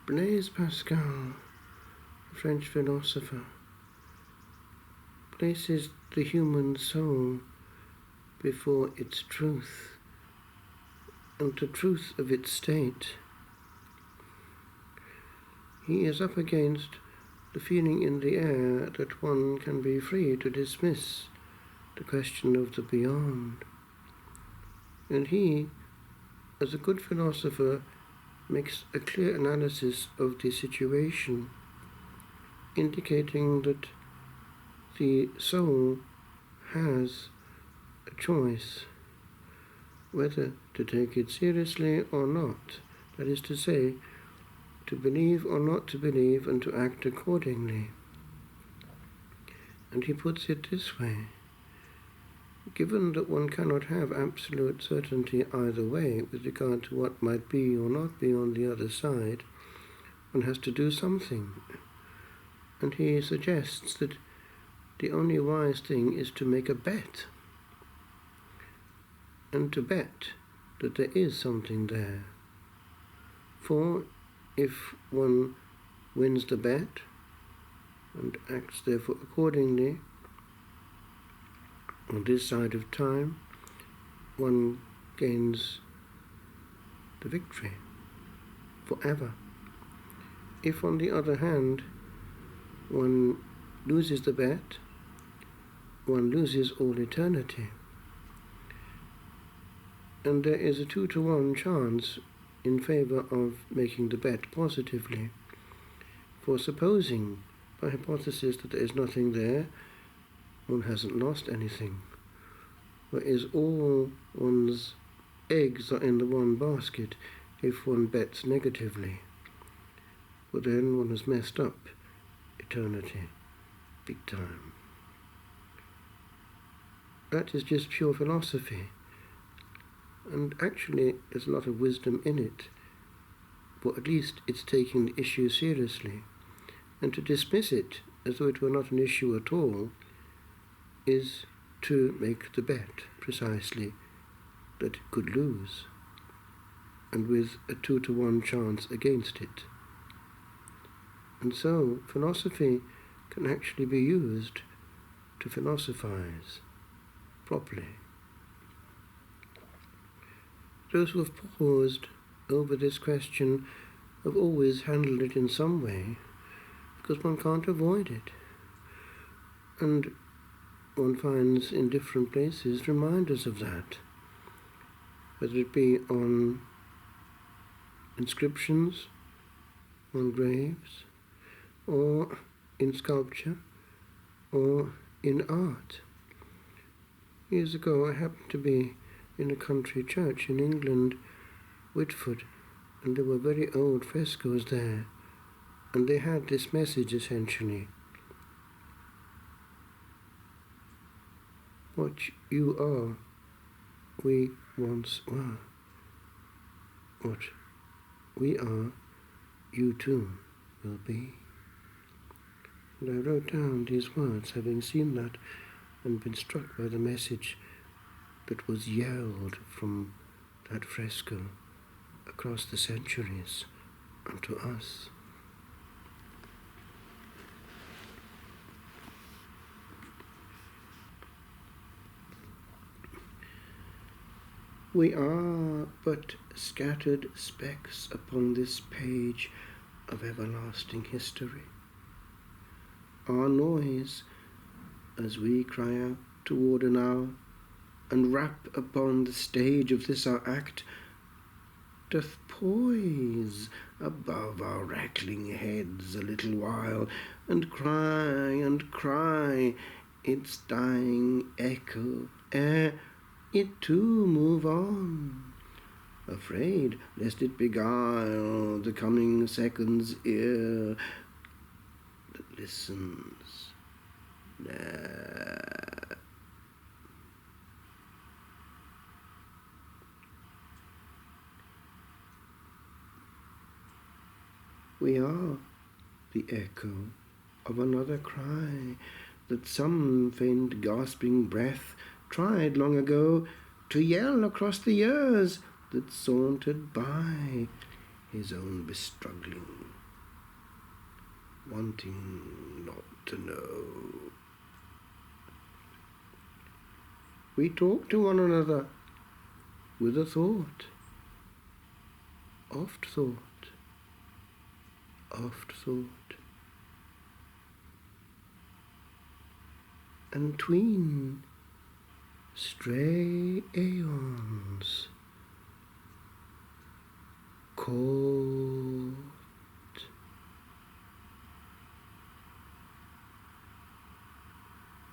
Blaise Pascal, a French philosopher, places the human soul before its truth and the truth of its state. He is up against the feeling in the air that one can be free to dismiss the question of the beyond. And he, as a good philosopher, makes a clear analysis of the situation, indicating that the soul has a choice whether to take it seriously or not. That is to say, to believe or not to believe and to act accordingly. And he puts it this way: given that one cannot have absolute certainty either way with regard to what might be or not be on the other side, one has to do something. And he suggests that the only wise thing is to make a bet, and to bet that there is something there. For if one wins the bet and acts therefore accordingly, on this side of time, one gains the victory forever. If, on the other hand, one loses the bet, one loses all eternity. And there is a 2-to-1 chance in favor of making the bet positively. For supposing, by hypothesis, that there is nothing there, one hasn't lost anything. Whereas all one's eggs are in the one basket if one bets negatively. For then one has messed up eternity big time. That is just pure philosophy. And actually there's a lot of wisdom in it. For at least it's taking the issue seriously. And to dismiss it as though it were not an issue at all is to make the bet precisely that it could lose, and with a 2-to-1 chance against it. And so philosophy can actually be used to philosophize properly. Those who have paused over this question have always handled it in some way, because one can't avoid it. And one finds in different places reminders of that, whether it be on inscriptions, on graves, or in sculpture, or in art. Years ago I happened to be in a country church in England, Whitford, and there were very old frescoes there, and they had this message essentially: what you are, we once were. What we are, you too will be. And I wrote down these words, having seen that and been struck by the message that was yelled from that fresco across the centuries unto us. We are but scattered specks upon this page of everlasting history. Our noise, as we cry out toward an hour, and rap upon the stage of this our act, doth poise above our rattling heads a little while, and cry its dying echo, ere it too move on, afraid lest it beguile the coming second's ear that listens there. We are the echo of another cry that some faint gasping breath tried long ago to yell across the years that sauntered by, his own bestruggling, wanting not to know. We talk to one another with a thought, oft thought, oft thought, and tween stray aeons call